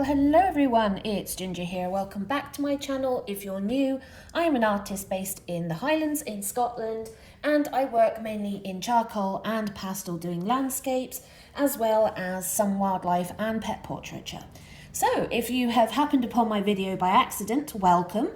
Hello everyone, it's Ginger here. Welcome back to my channel. If you're new, I am an artist based in the Highlands in Scotland, and I work mainly in charcoal and pastel doing landscapes, as well as some wildlife and pet portraiture. So if you have happened upon my video by accident, welcome.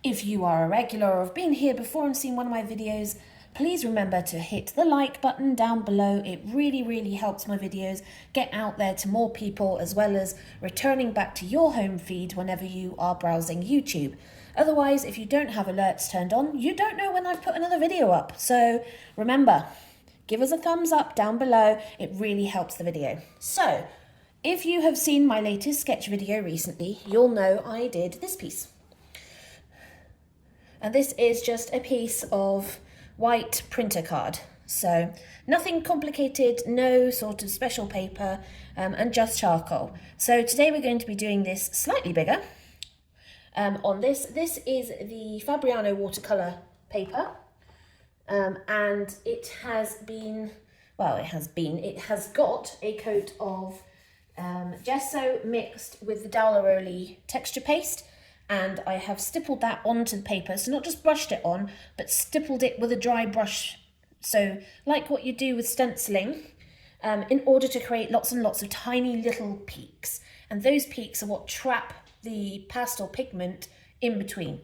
If you are a regular or have been here before and seen one of my videos, please remember to hit the like button down below. It really helps my videos get out there to more people, as well as returning back to your home feed whenever you are browsing YouTube. Otherwise, if you don't have alerts turned on, you don't know when I've put another video up. So remember, give us a thumbs up down below. It really helps the video. So if you have seen my latest sketch video recently, you'll know I did this piece. And this is just a piece of white printer card, so nothing complicated, no sort of special paper, and just charcoal. So today we're going to be doing this slightly bigger. On this is the Fabriano watercolor paper, and it has got a coat of gesso mixed with the Daleroli texture paste. And I have stippled that onto the paper, so not just brushed it on, but stippled it with a dry brush. So like what you do with stenciling, in order to create lots and lots of tiny little peaks. And those peaks are what trap the pastel pigment in between.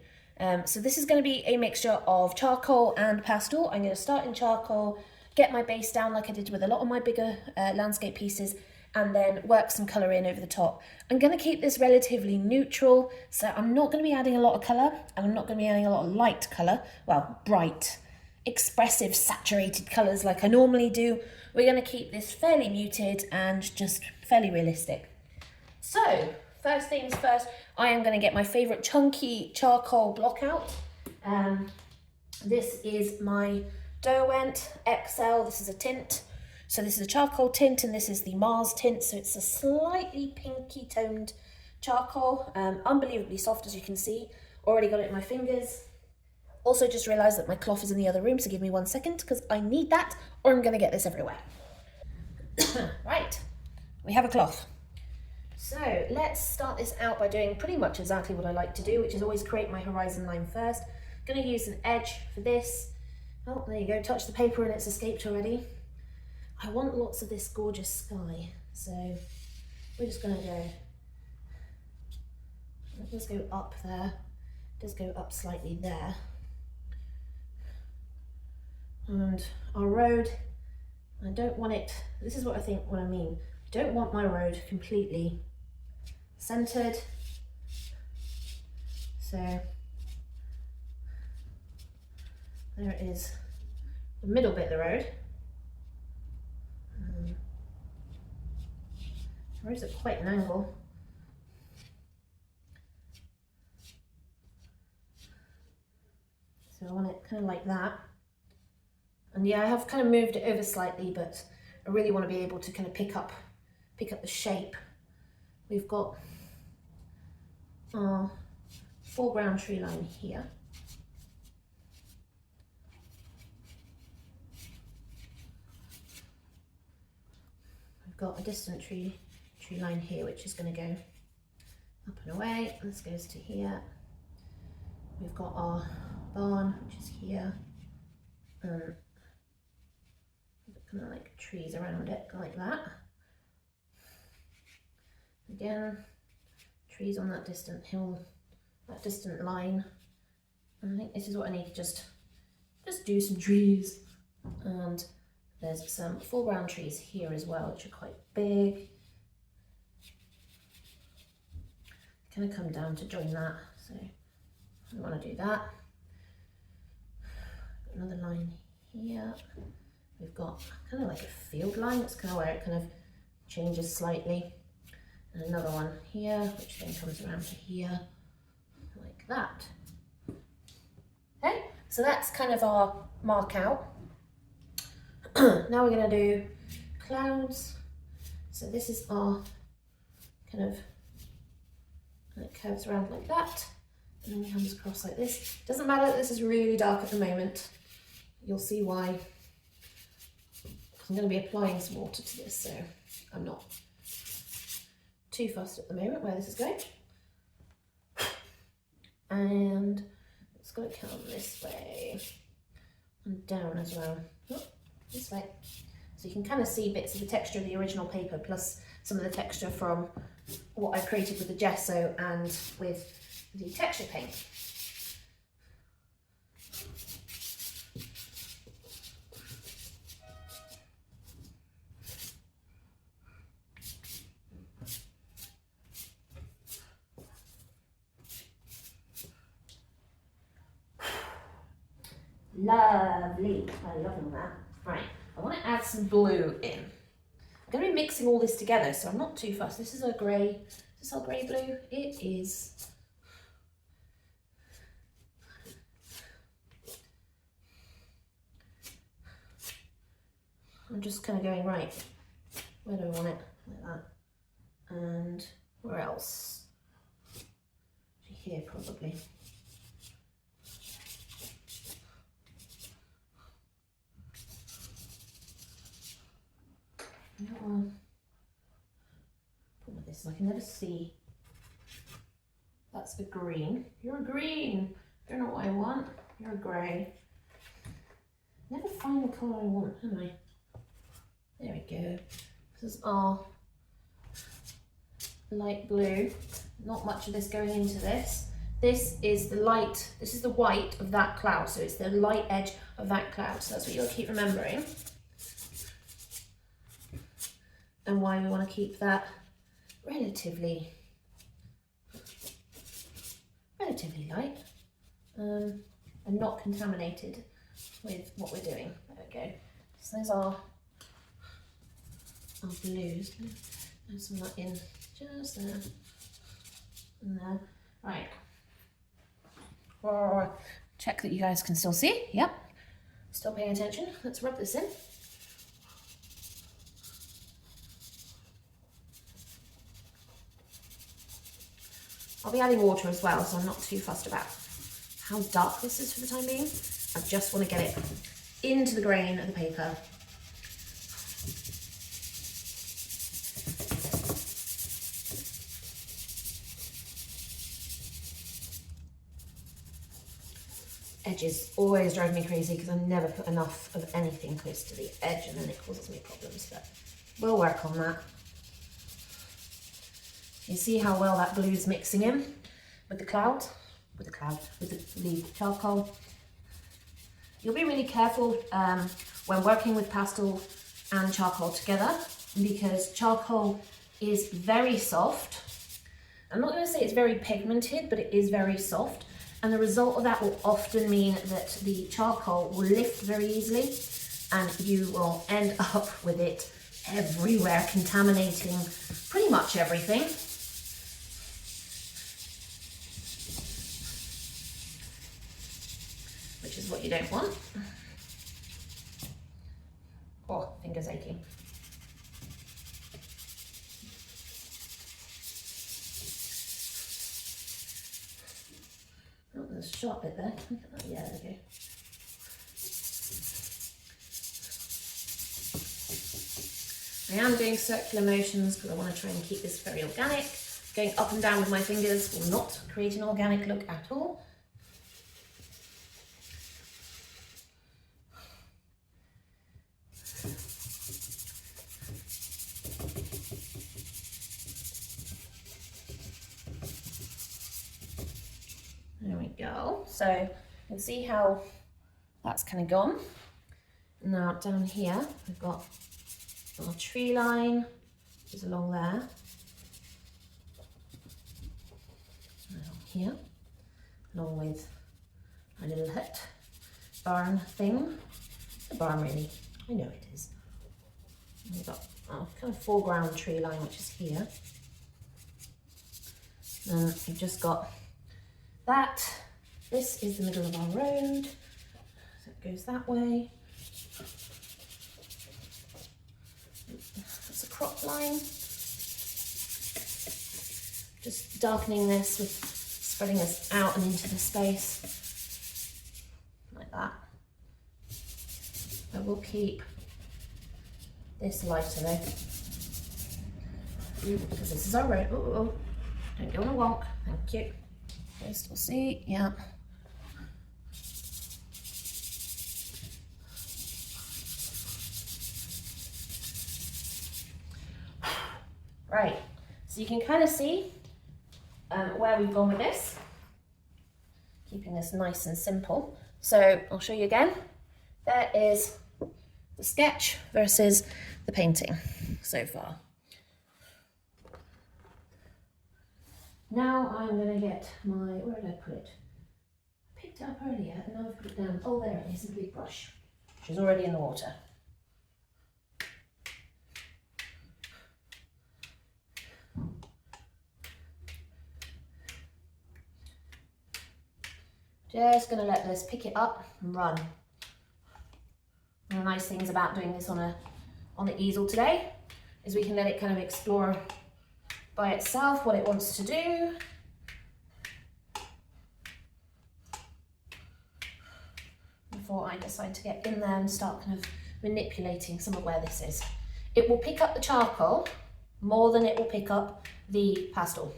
So this is going to be a mixture of charcoal and pastel. I'm going to start in charcoal, get my base down like I did with a lot of my bigger landscape pieces, and then work some colour in over the top. I'm going to keep this relatively neutral, so I'm not going to be adding a lot of colour, and I'm not going to be adding a lot of light colour, well, bright, expressive, saturated colours like I normally do. We're going to keep this fairly muted and just fairly realistic. So, first things first, I am going to get my favourite chunky charcoal block out. This is my Derwent XL, this is a tint. So this is a charcoal tint, and this is the Mars tint. So it's a slightly pinky toned charcoal, unbelievably soft, as you can see. Already got it in my fingers. Also just realised that my cloth is in the other room, so give me 1 second, because I need that, or I'm going to get this everywhere. Right, we have a cloth. So let's start this out by doing pretty much exactly what I like to do, which is always create my horizon line first. I'm going to use an edge for this. Oh, there you go, touch the paper and it's escaped already. I want lots of this gorgeous sky, so we're just going to go, let's go up there, just go up slightly there. And our road, I don't want it, this is what I mean, I don't want my road completely centered, so there it is, the middle bit of the road. Or is it quite an angle? So I want it kind of like that. And yeah, I have kind of moved it over slightly, but I really want to be able to kind of pick up the shape. We've got our foreground tree line here. We've got a distant tree line here, which is going to go up and away. This goes to here. We've got our barn, which is here. Kind of like trees around it, like that. Again, trees on that distant hill, that distant line. And I think this is what I need to just do some trees. And there's some foreground trees here as well, which are quite big. Kind of come down to join that, so I want to do that. Another line here. We've got kind of like a field line, that's kind of where it kind of changes slightly. And another one here, which then comes around to here, like that. Okay, so that's kind of our mark out. Now we're going to do clouds. So this is our kind of, and it curves around like that, and then it comes across like this. Doesn't matter that this is really dark at the moment. You'll see why. I'm going to be applying some water to this, so I'm not too fussed at the moment where this is going. And it's got to come this way and down as well. Oh, this way. So you can kind of see bits of the texture of the original paper plus some of the texture from what I've created with the gesso and with the texture paint. Lovely. I love all that. Right, I want to add some blue in. I'm going to be mixing all this together, so I'm not too fussed. This is a grey. Is this our grey blue? It is. I'm just kind of going, right, where do I want it? Like that. And where else? Here, probably. Problem with this, I can never see. That's a green. You're a green. You're not what I want. You're a grey. Never find the colour I want, am I? There we go. This is our light blue. Not much of this going into this. This is the light, this is the white of that cloud. So it's the light edge of that cloud. So that's what you'll keep remembering. And why we want to keep that relatively light and not contaminated with what we're doing. There we go. So those are our blues. There's some that in just there and there. Right. Check that you guys can still see. Yep. Still paying attention. Let's rub this in. I'll be adding water as well, so I'm not too fussed about how dark this is for the time being. I just want to get it into the grain of the paper. Edges always drive me crazy because I never put enough of anything close to the edge and then it causes me problems, but we'll work on that. You see how well that blue is mixing in with the charcoal. You'll be really careful when working with pastel and charcoal together because charcoal is very soft. I'm not going to say it's very pigmented, but it is very soft. And the result of that will often mean that the charcoal will lift very easily and you will end up with it everywhere, contaminating pretty much everything. Which is what you don't want. Oh, fingers aching. Oh, there's a sharp bit there. Look at that. Yeah, there we go. I am doing circular motions because I want to try and keep this very organic. Going up and down with my fingers will not create an organic look at all. There we go. So you can see how that's kind of gone. Now down here we've got our tree line, which is along there. Along here, along with a little hut, barn thing. It's a barn really, I know it is. We've got our kind of foreground tree line, which is here. Then we've just got that. This is the middle of our road, so it goes that way. That's a crop line. Just darkening this with spreading this out and into the space, like that. But we'll keep this lighter though. because this is our road. Oh, don't go on a wonk. Thank you. First we'll see, yeah. Right, so you can kind of see where we've gone with this, keeping this nice and simple. So I'll show you again. There is the sketch versus the painting so far. Now I'm going to get my, where did I put it? I picked it up earlier and now I've put it down. Oh, there it is, in the big brush, which is already in the water. Just going to let this pick it up and run. One of the nice things about doing this on the easel today is we can let it kind of explore by itself what it wants to do. Before I decide to get in there and start kind of manipulating some of where this is. It will pick up the charcoal more than it will pick up the pastel.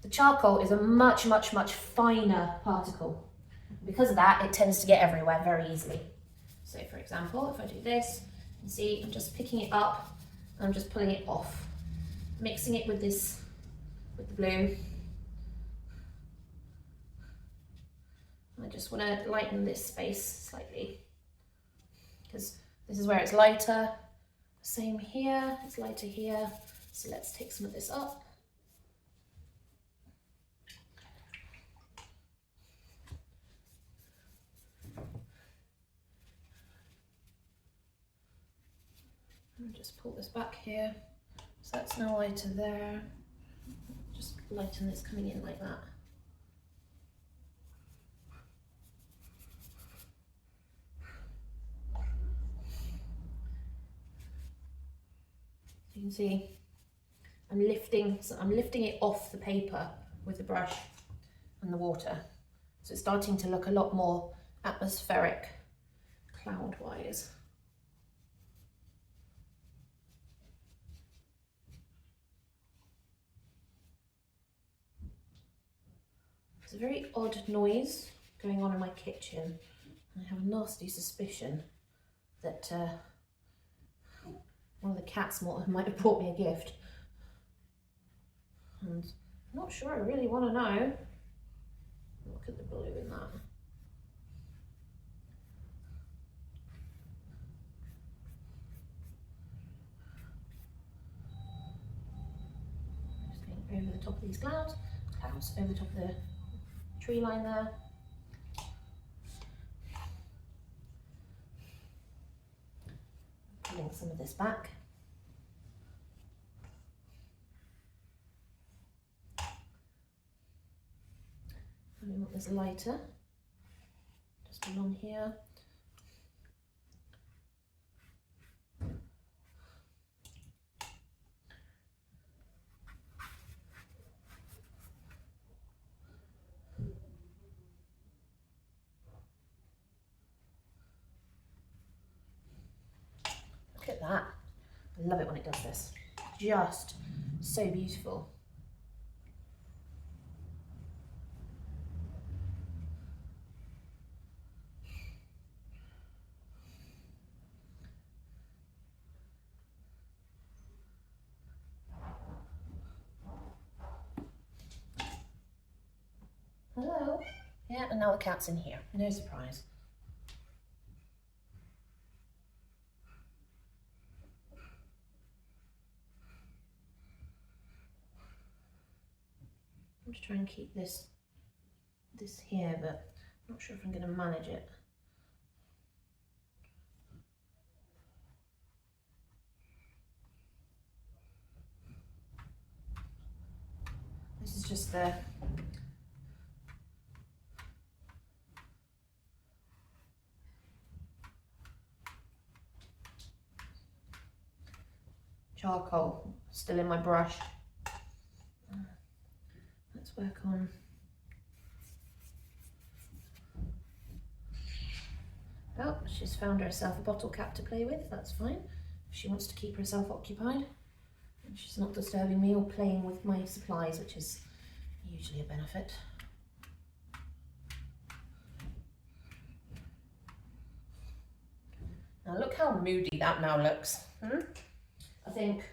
The charcoal is a much, much, much finer particle. Because of that, it tends to get everywhere very easily. So for example, if I do this, you can see I'm just picking it up, I'm just pulling it off, mixing it with this, with the blue. I just want to lighten this space slightly because this is where it's lighter. Same here, it's lighter here. So let's take some of this up. And just pull this back here. So that's now lighter there. Just lighten this coming in like that. You can see I'm lifting it off the paper with the brush and the water. So it's starting to look a lot more atmospheric, cloud-wise. There's a very odd noise going on in my kitchen. I have a nasty suspicion that one of the cats might have brought me a gift. And I'm not sure I really want to know. Look at the blue in that. Just going over the top of these clouds, over the top of the tree line there. Pulling some of this back. And we want this lighter, just along here. Look at that. I love it when it does this. Just so beautiful. Hello. Yeah, and now the cat's in here. No surprise. I'm just trying to keep this here, but I'm not sure if I'm going to manage it. This is just the charcoal still in my brush. Let's work on oh, she's found herself a bottle cap to play with, that's fine. She wants to keep herself occupied. And she's not disturbing me or playing with my supplies, which is usually a benefit. Now look how moody that now looks. I think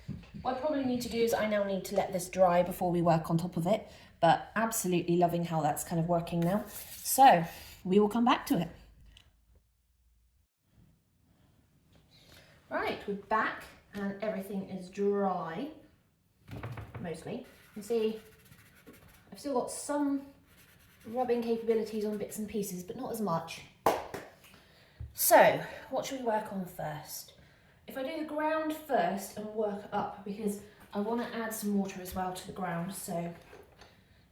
what I probably need to do is I now need to let this dry before we work on top of it, but absolutely loving how that's kind of working now. So we will come back to it. Right, we're back and everything is dry, mostly. You can see I've still got some rubbing capabilities on bits and pieces, but not as much. So what should we work on first? If I do the ground first and work up, because I want to add some water as well to the ground, so,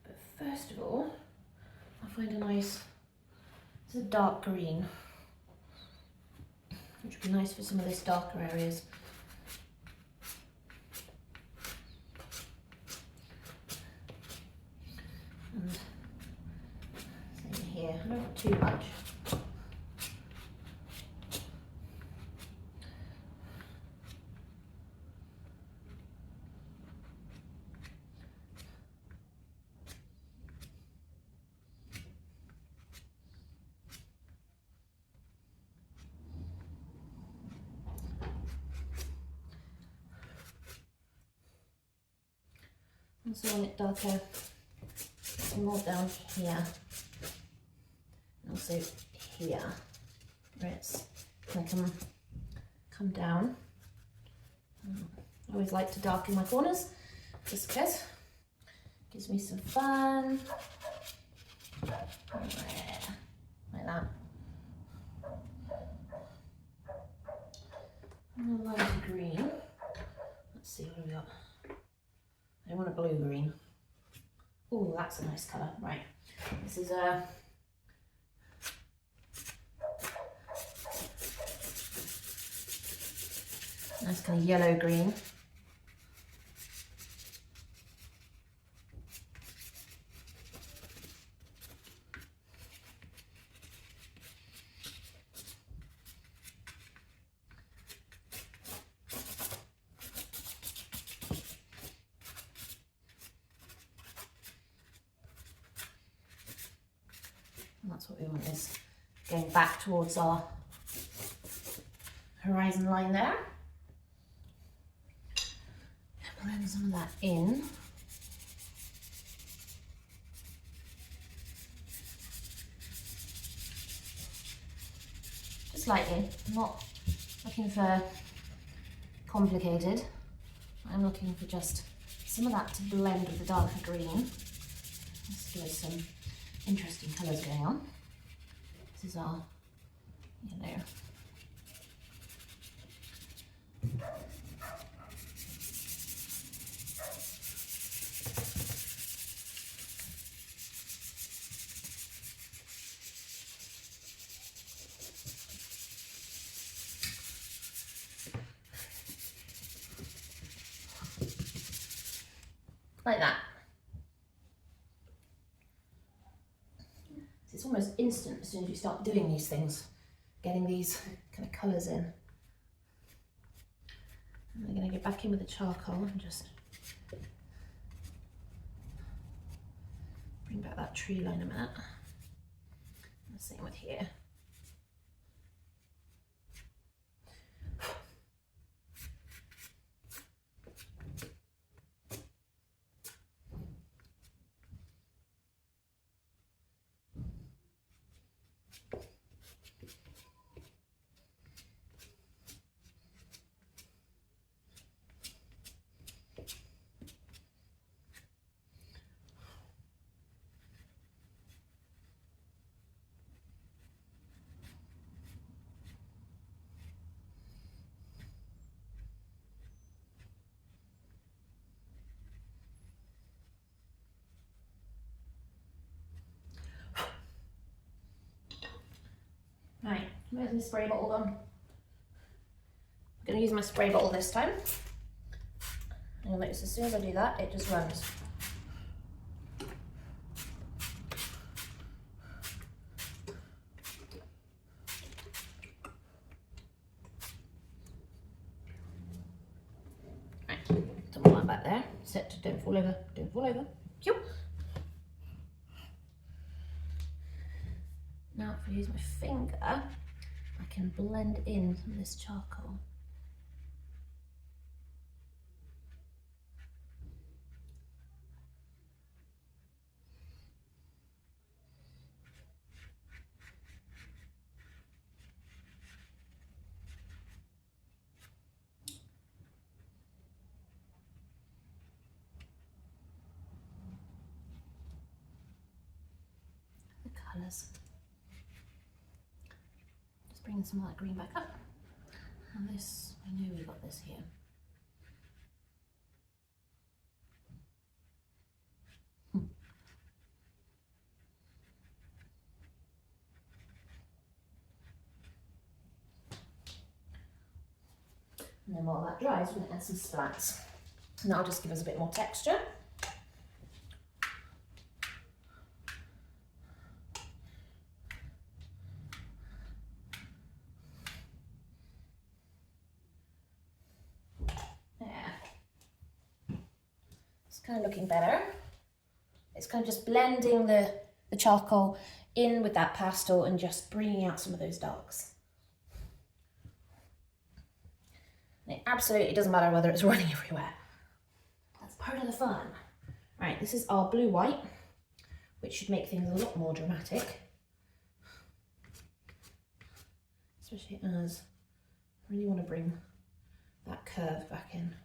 but first of all, I'll find a nice, it's a dark green, which would be nice for some of these darker areas. And same here, not too much. Also want it darker, some more down here, and also here, where it's going to come down. I always like to darken my corners, just because it gives me some fun, like that. And a lighter green. Let's see what we got. I want a blue green. Oh, that's a nice colour. Right, this is a nice kind of yellow green. And that's what we want, is going back towards our horizon line there. Blend some of that in. Just slightly. I'm not looking for complicated. I'm looking for just some of that to blend with the darker green. Let's give us some interesting colours going on. This is our yellow. Like that. It's almost instant as soon as you start doing these things, getting these kind of colours in. And I'm going to go back in with the charcoal and just bring back that tree line a minute. And the same with here. Right, where's my spray bottle gone? I'm going to use my spray bottle this time. And you'll notice as soon as I do that, it just runs. Sit, don't fall over, don't fall over. Cute. Now if I use my finger, I can blend in some of this charcoal. The colours. Just bringing some of that green back up. And this, I know we've got this here. And then while that dries, we're going to add some splats. And that'll just give us a bit more texture. There. It's kind of looking better. It's kind of just blending the charcoal in with that pastel and just bringing out some of those darks. And it absolutely doesn't matter whether it's running everywhere. That's part of the fun. Right, this is our blue-white, which should make things a lot more dramatic. Especially as I really want to bring that curve back in.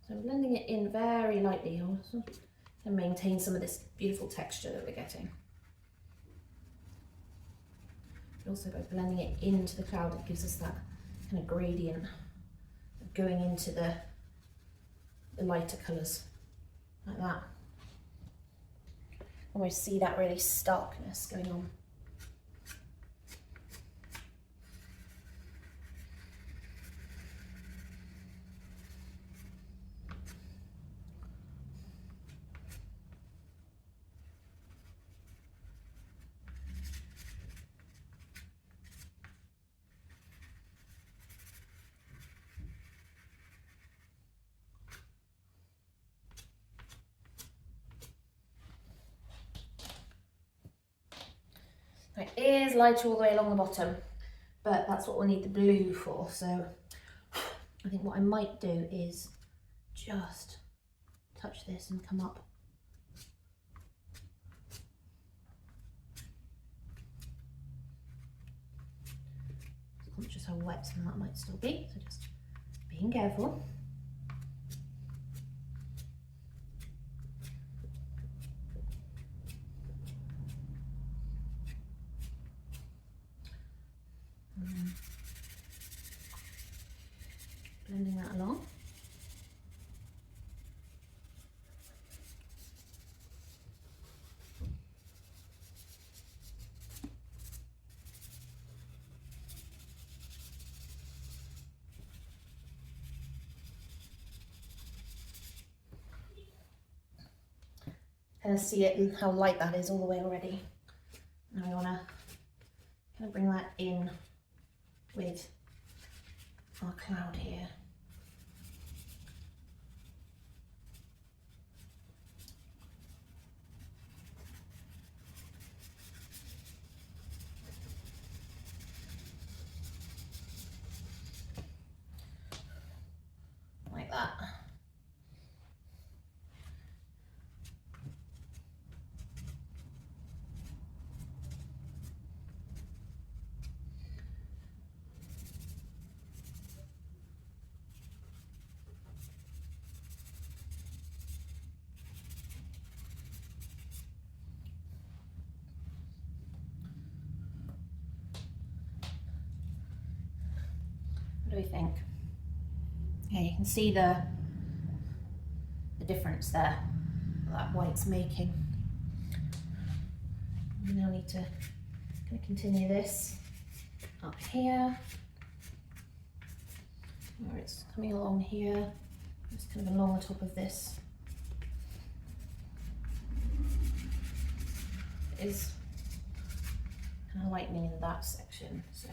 So I'm blending it in very lightly also to maintain some of this beautiful texture that we're getting. But also by blending it into the cloud, it gives us that kind of gradient of going into the lighter colours, like that. Almost see that really starkness going on. It is lighter all the way along the bottom, but that's what we'll need the blue for. So I think what I might do is just touch this and come up. Just conscious how wet some of that might still be, so just being careful. Blending that along. Kind of see it and how light that is all the way already. Now we want to kind of bring that in with our cloud here. Like that. What do we think? Yeah, you can see the difference there. that white's making. We now need to continue this up here, where it's coming along here, just kind of along the top of this. It is kind of lightening in that section, so.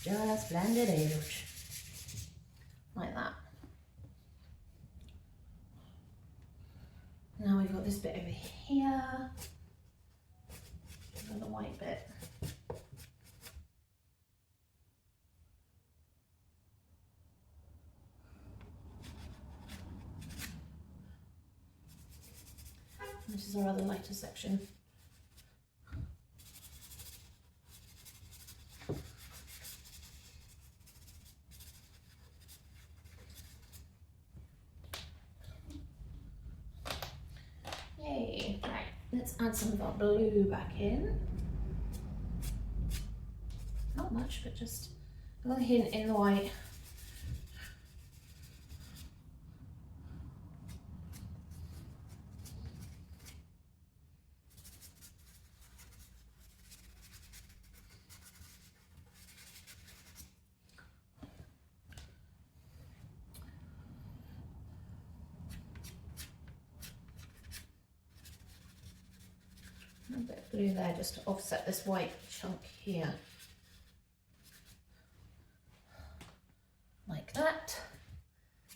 Just blend it out, like that. Now we've got this bit over here, another white bit. This is our other lighter section. Yay, right, let's add some of our blue back in. Not much, but just a little hint in the white. A bit of blue there just to offset this white chunk here. Like that.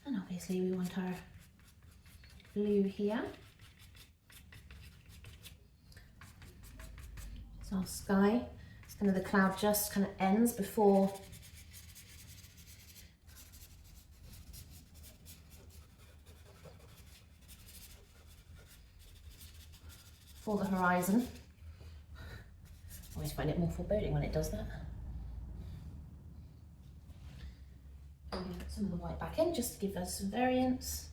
And obviously we want our blue here. It's our sky. It's kind of the cloud just kind of ends before the horizon. I always find it more foreboding when it does that. And we put some of the white back in just to give us some variance.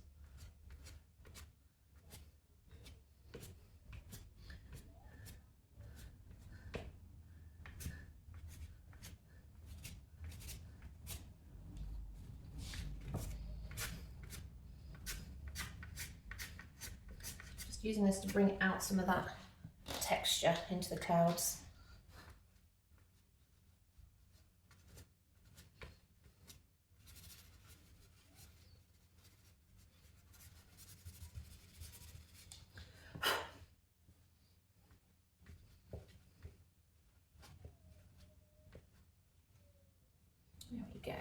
Using this to bring out some of that texture into the clouds. There we go.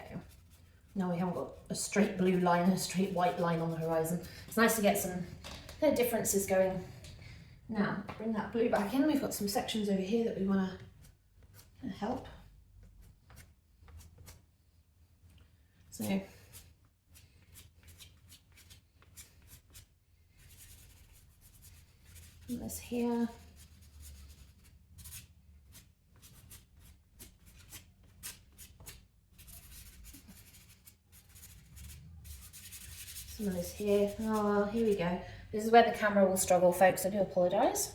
Now we haven't got a straight blue line and a straight white line on the horizon. It's nice to get some differences going. Now bring that blue back in. We've got some sections over here that we want to help. So this here. Some of this here. Oh, here we go. This is where the camera will struggle, folks. I do apologise.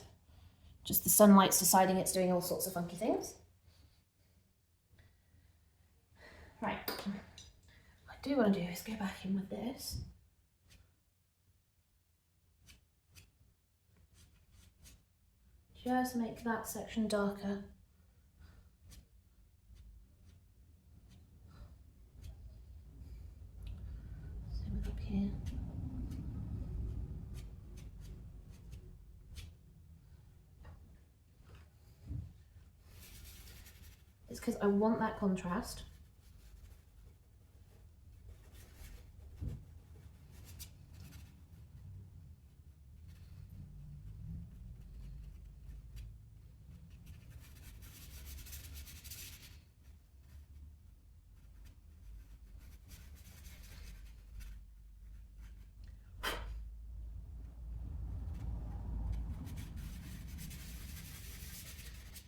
Just the sunlight's deciding it's doing all sorts of funky things. Right. What I do want to do is go back in with this. Just make that section darker. Same with up here. It's because I want that contrast.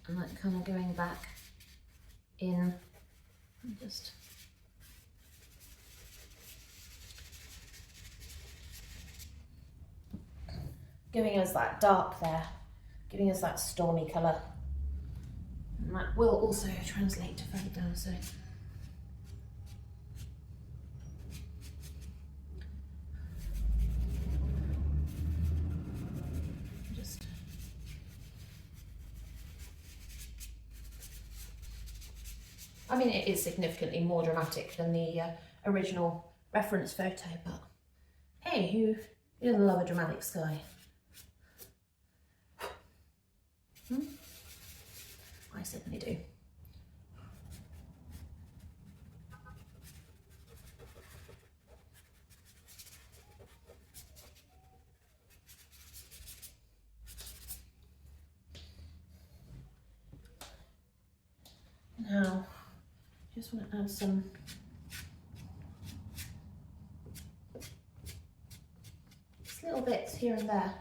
And like kind of going back in and just giving us that dark there, giving us that stormy colour. And that will also translate to further down, so. Just I mean, it is significantly more dramatic than the original reference photo, but hey, who doesn't love a dramatic sky? I certainly do. Now, just want to add some just little bits here and there.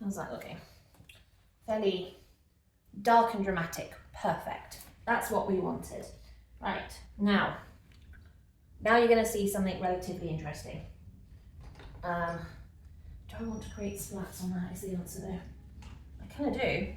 How's that looking? Fairly dark and dramatic. Perfect. That's what we wanted. Right, now you're going to see something relatively interesting. Do I want to create splats on that is the answer there. I kind of do.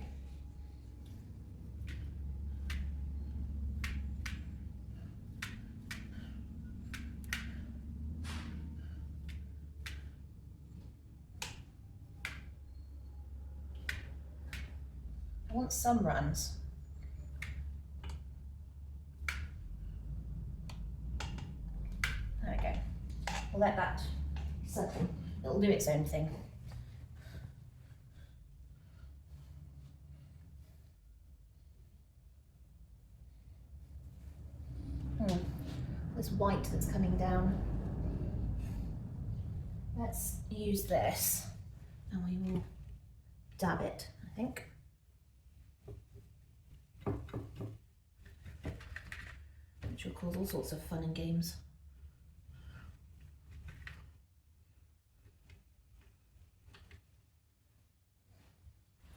I want some runs. There we go. We'll let that settle. It'll do its own thing. This white that's coming down. Let's use this and we will dab it, I think. Which will cause all sorts of fun and games.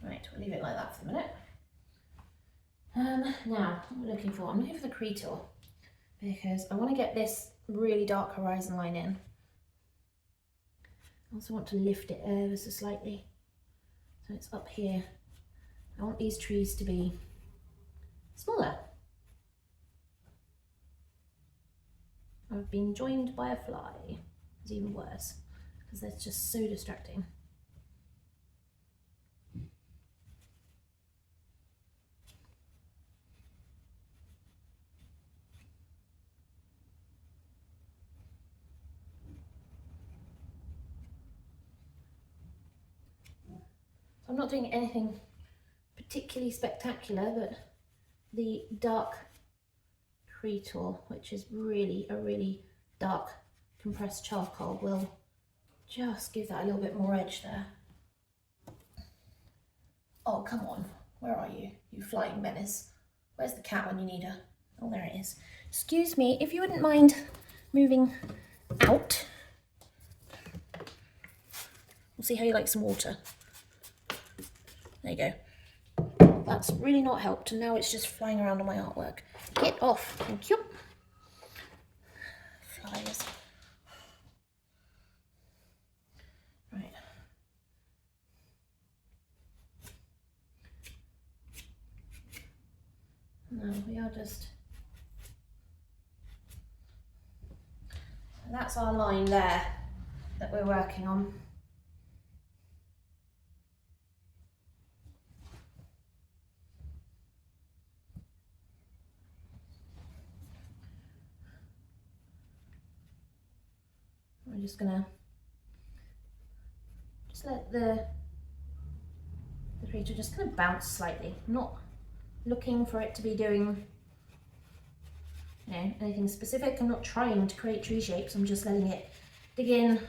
Right, we'll leave it like that for a minute. Now, what am I looking for? I'm looking for the cretor because I want to get this really dark horizon line in. I also want to lift it ever so slightly. So it's up here. I want these trees to be smaller. I've been joined by a fly. It's even worse because that's just so distracting. I'm not doing anything particularly spectacular, but the dark cretor, which is really a really dark compressed charcoal, will just give that a little bit more edge there. Oh, come on. Where are you, you flying menace? Where's the cat when you need her? Oh, there it is. Excuse me, if you wouldn't mind moving out. We'll see how you like some water. There you go. That's really not helped, and now it's just flying around on my artwork. Get off, thank you. Flies. Right. Now we are just that's our line there that we're working on. I'm just gonna let the creator just kind of bounce slightly. I'm not looking for it to be doing, you know, anything specific. I'm not trying to create tree shapes. I'm just letting it dig in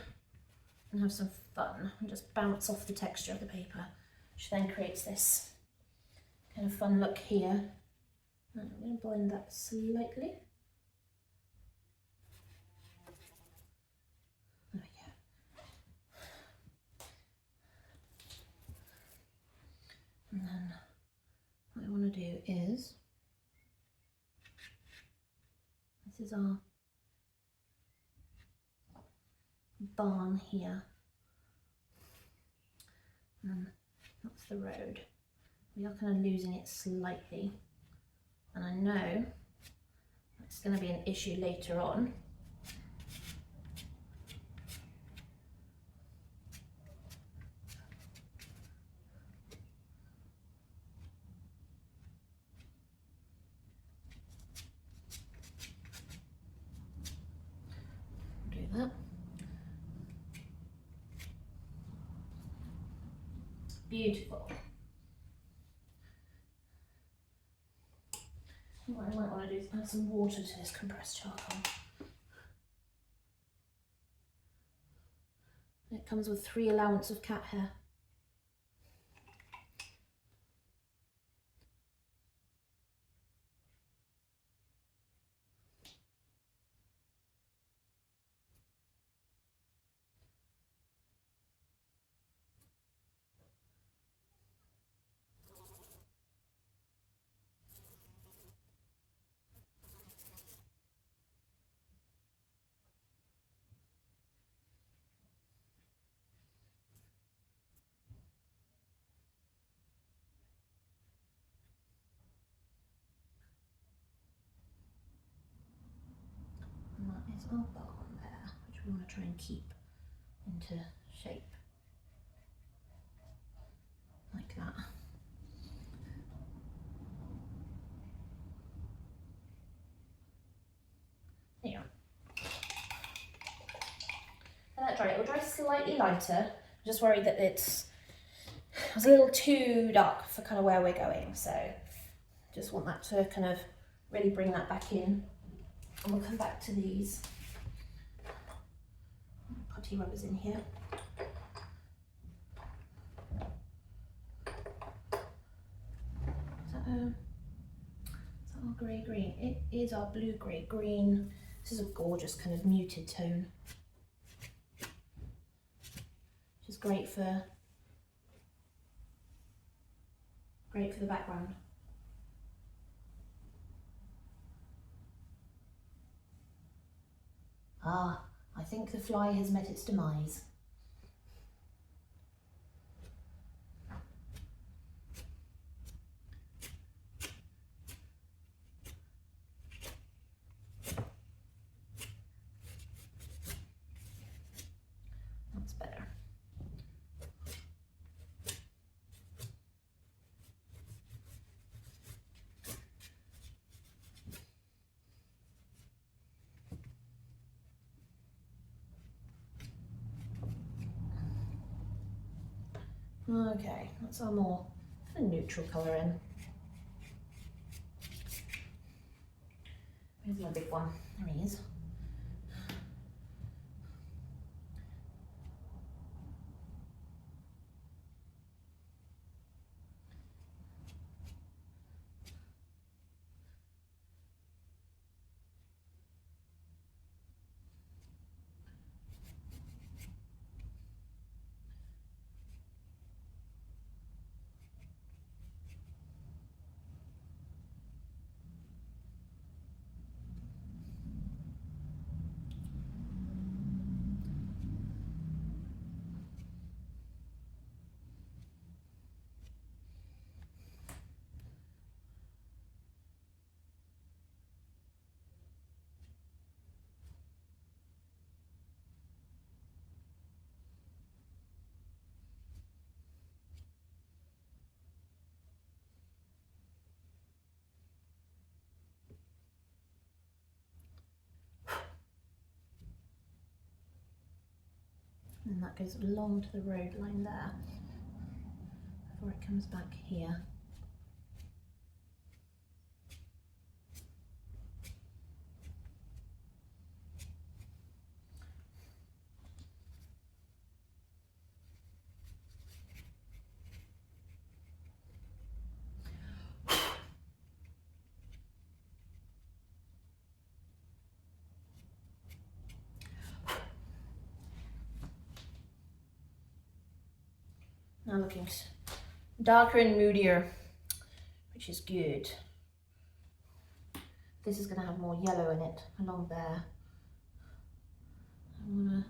and have some fun and just bounce off the texture of the paper, which then creates this kind of fun look here. And I'm going to blend that slightly. There we go. And then what I want to do is, this is our barn here, and that's the road. We are kind of losing it slightly, and I know that's going to be an issue later on. Do that. Beautiful. What I might want to do is add some water to this compressed charcoal. It comes with 3 allowance of cat hair. And that is our barn there, which we want to try and keep into shape like that. There you are. Let that dry. It will dry slightly lighter. I'm just worried that it was a little too dark for kind of where we're going, so just want that to kind of really bring that back in. And we'll come back to these putty rubbers in here. Is that our grey green? It is our blue grey green. This is a gorgeous kind of muted tone, which is great for the background. Ah, I think the fly has met its demise. That's better. Okay, that's our more kind of neutral colour in. Here's my big one. There he is. And that goes along to the road line there before it comes back here. Now looking darker and moodier, which is good. This is going to have more yellow in it along there. I want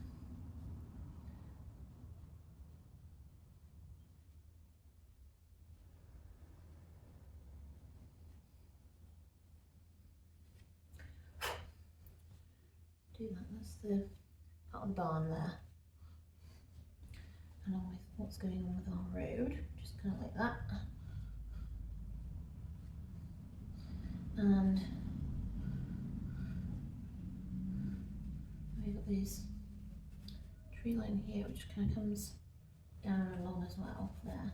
to do that. That's the part of the barn there, along with what's going on with our road, just kind of like that. And we've got this tree line here, which kind of comes down along as well there.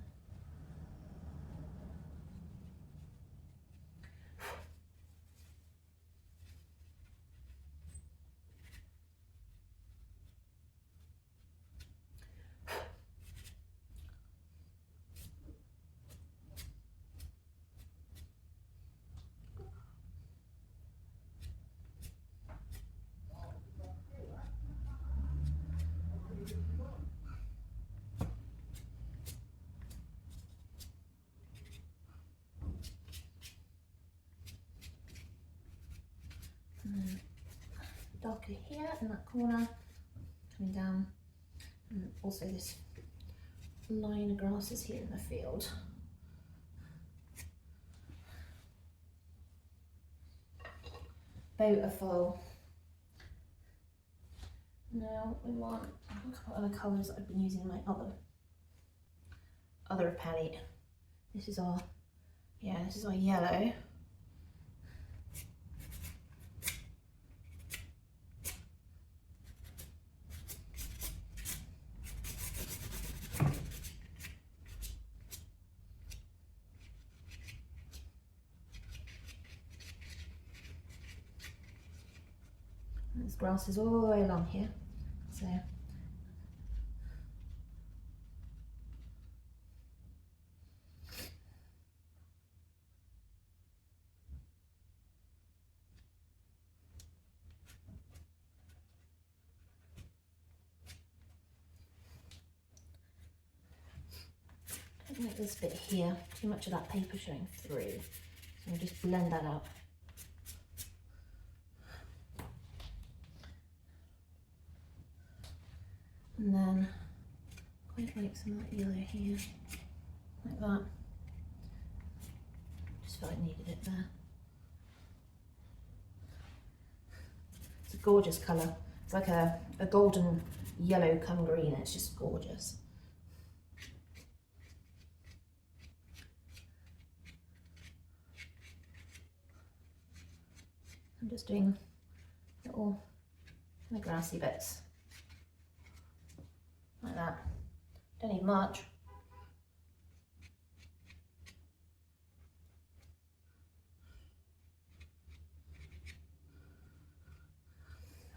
And then darker here in that corner, coming down, and also this line of grasses here in the field. Beautiful. Now we want a couple other colours that I've been using in my other palette. This is our yellow. There's grasses all the way along here, so I don't like this bit here, too much of that paper showing through, so I'll just blend that out. And then quite like some of that yellow here, like that. Just felt I needed it there. It's a gorgeous colour. It's like a golden yellow come green. It's just gorgeous. I'm just doing little kind of grassy bits. Like that. Don't need much.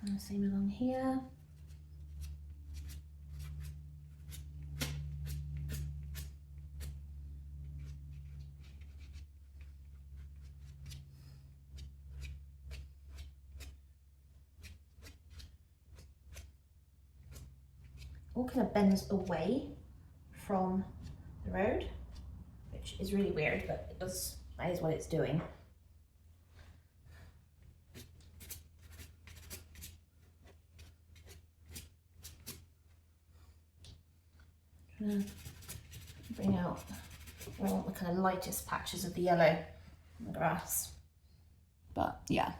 And the same along here. All kind of bends away from the road, which is really weird, but that is what it's doing. Trying to bring out where I want the kind of lightest patches of the yellow on the grass. But yeah,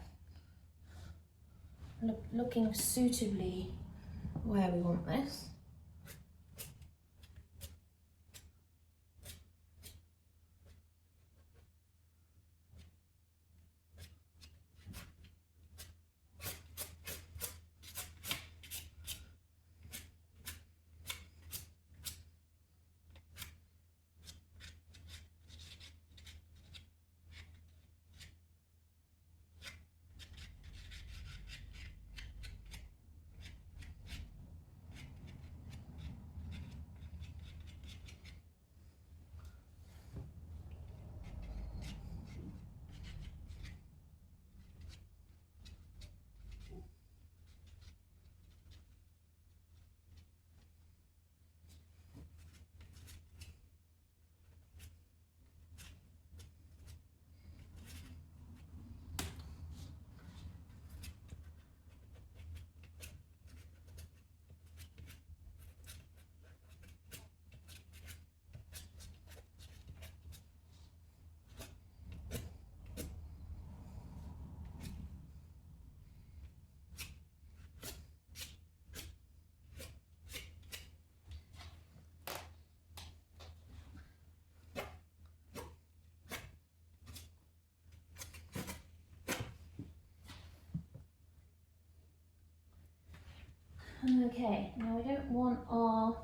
looking suitably where we want this. Okay, now we don't want our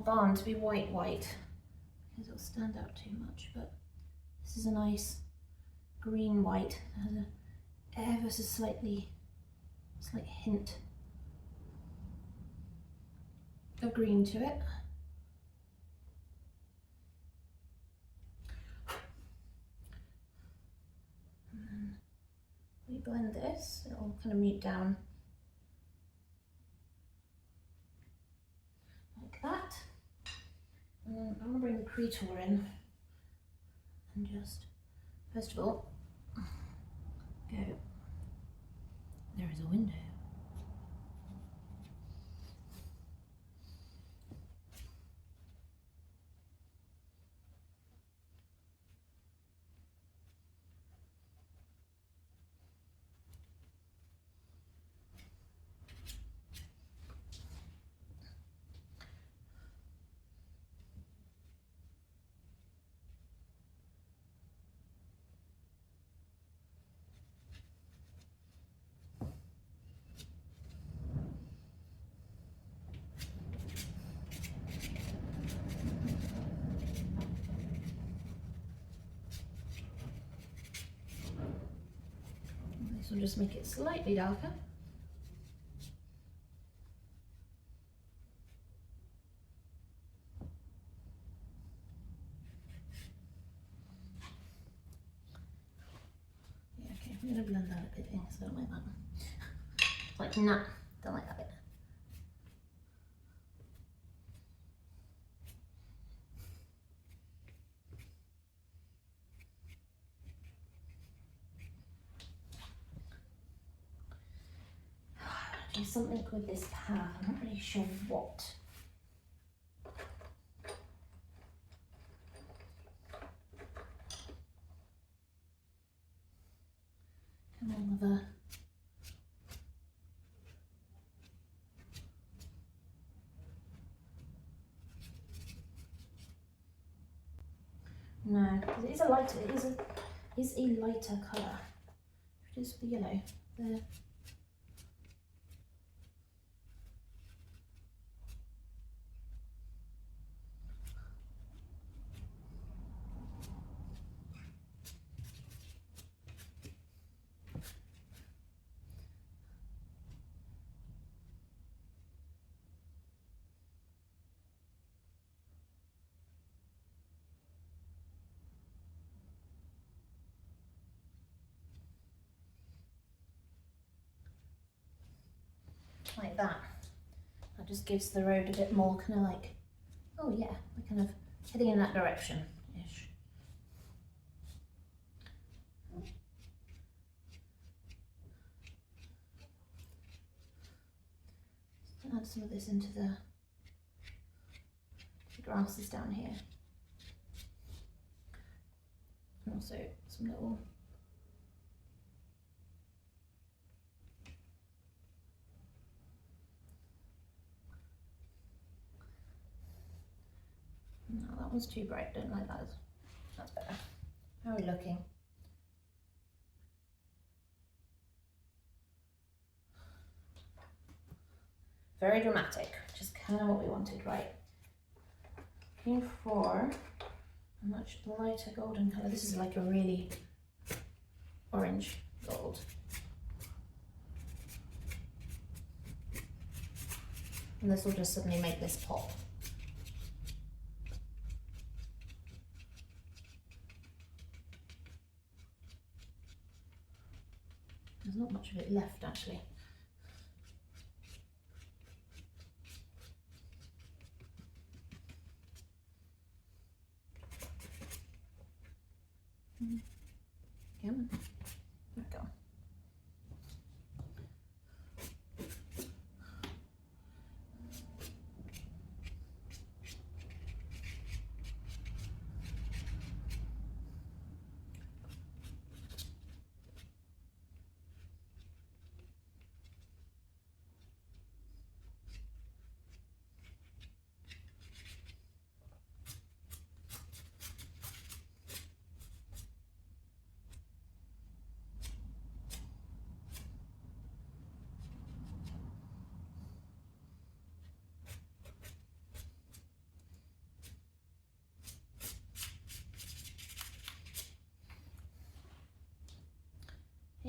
barn to be white because it'll stand out too much, but this is a nice green white. It has a ever so slight hint of green to it. And then we blend this, it'll kind of mute down like that. And then I'm going to bring the Cretor in and just, first of all, go, there is a window. This will just make it slightly darker. Yeah, okay, I'm going to blend that a bit in because I don't like that. It's like, nah, don't like that bit. Do something with this path, I'm not really sure what. Come on with a no, because it is a lighter, it is a lighter colour. It is the yellow. There. Like that. That just gives the road a bit more kind of like, oh yeah, we're kind of heading in that direction-ish. Just add some of this into the grasses down here. And also some little no, that one's too bright, don't like that. That's better. How are we looking? Very dramatic, which is kind of what we wanted, right? Looking for a much lighter golden colour. This is like a really orange gold. And this will just suddenly make this pop. There's not much of it left actually. Come on. There we go.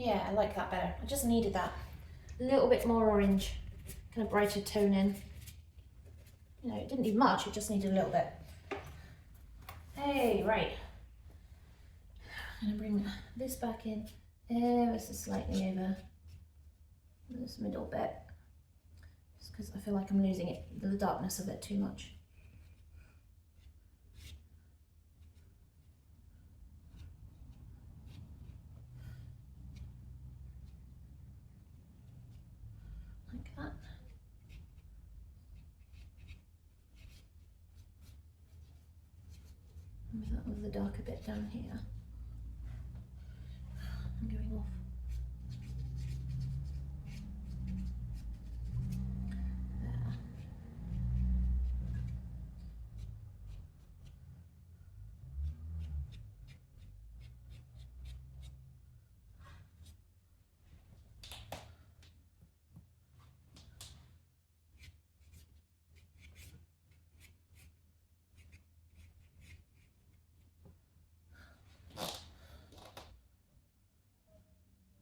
Yeah, I like that better. I just needed that a little bit more orange, kind of brighter tone in. You know, it didn't need much, it just needed a little bit. Hey, right. I'm gonna bring this back in ever so slightly over this middle bit, just because I feel like I'm losing it, the darkness of it too much. Like that. Move that with the darker bit down here. I'm going off. There.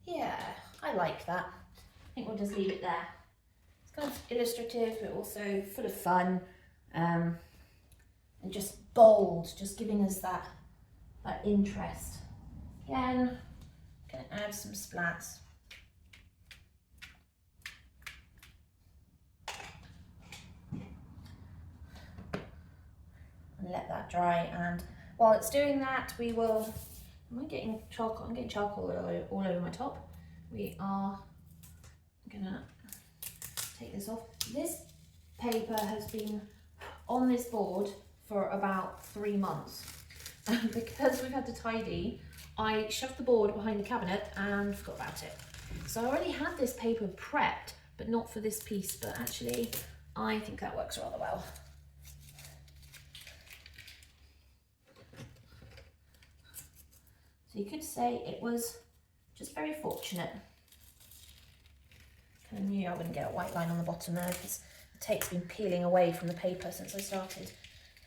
Yeah, I like that. I think we'll just leave it there. It's kind of illustrative, but also full of fun, and just bold, just giving us that interest. Again, I'm gonna add some splats. And let that dry, and while it's doing that, we will, am I getting charcoal? I'm getting charcoal all over my top. We are gonna take this off. This paper has been on this board for about 3 months. And because we've had to tidy, I shoved the board behind the cabinet and forgot about it. So I already had this paper prepped, but not for this piece, but actually I think that works rather well. So you could say it was just very fortunate. I knew I wouldn't get a white line on the bottom there because the tape's been peeling away from the paper since I started.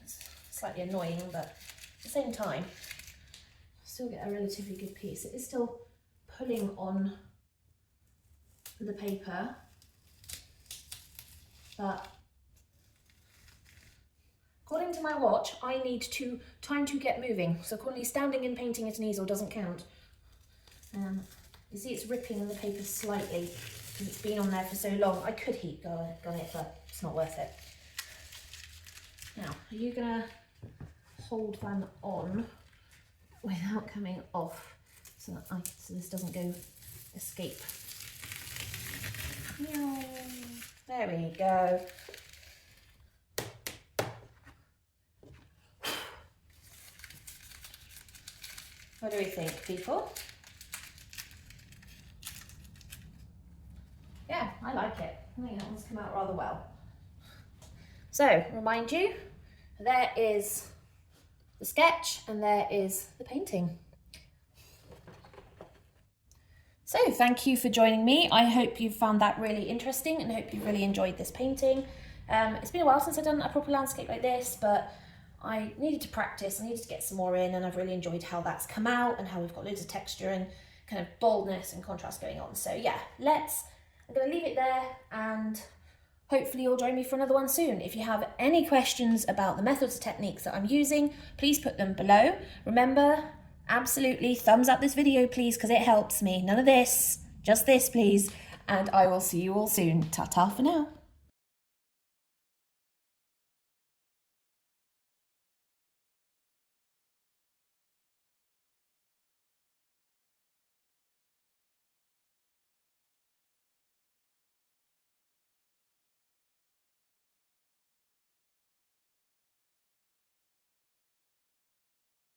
It's slightly annoying, but at the same time, I still get a relatively good piece. It is still pulling on the paper, but according to my watch, I need time to get moving. So accordingly, standing and painting at an easel doesn't count. You see it's ripping the paper slightly because it's been on there for so long. I could heat gun it, but it's not worth it. Now, are you gonna hold them on without coming off so that so this doesn't go escape? There we go. What do we think, people? Yeah, I like it. I think that one's come out rather well. So, remind you, there is the sketch and there is the painting. So, thank you for joining me. I hope you found that really interesting and hope you really enjoyed this painting. It's been a while since I've done a proper landscape like this, but I needed to practice, I needed to get some more in, and I've really enjoyed how that's come out and how we've got loads of texture and kind of boldness and contrast going on. So yeah, I'm going to leave it there and hopefully you'll join me for another one soon. If you have any questions about the methods or techniques that I'm using, please put them below. Remember, absolutely thumbs up this video, please, because it helps me. None of this, just this, please. And I will see you all soon. Ta-ta for now.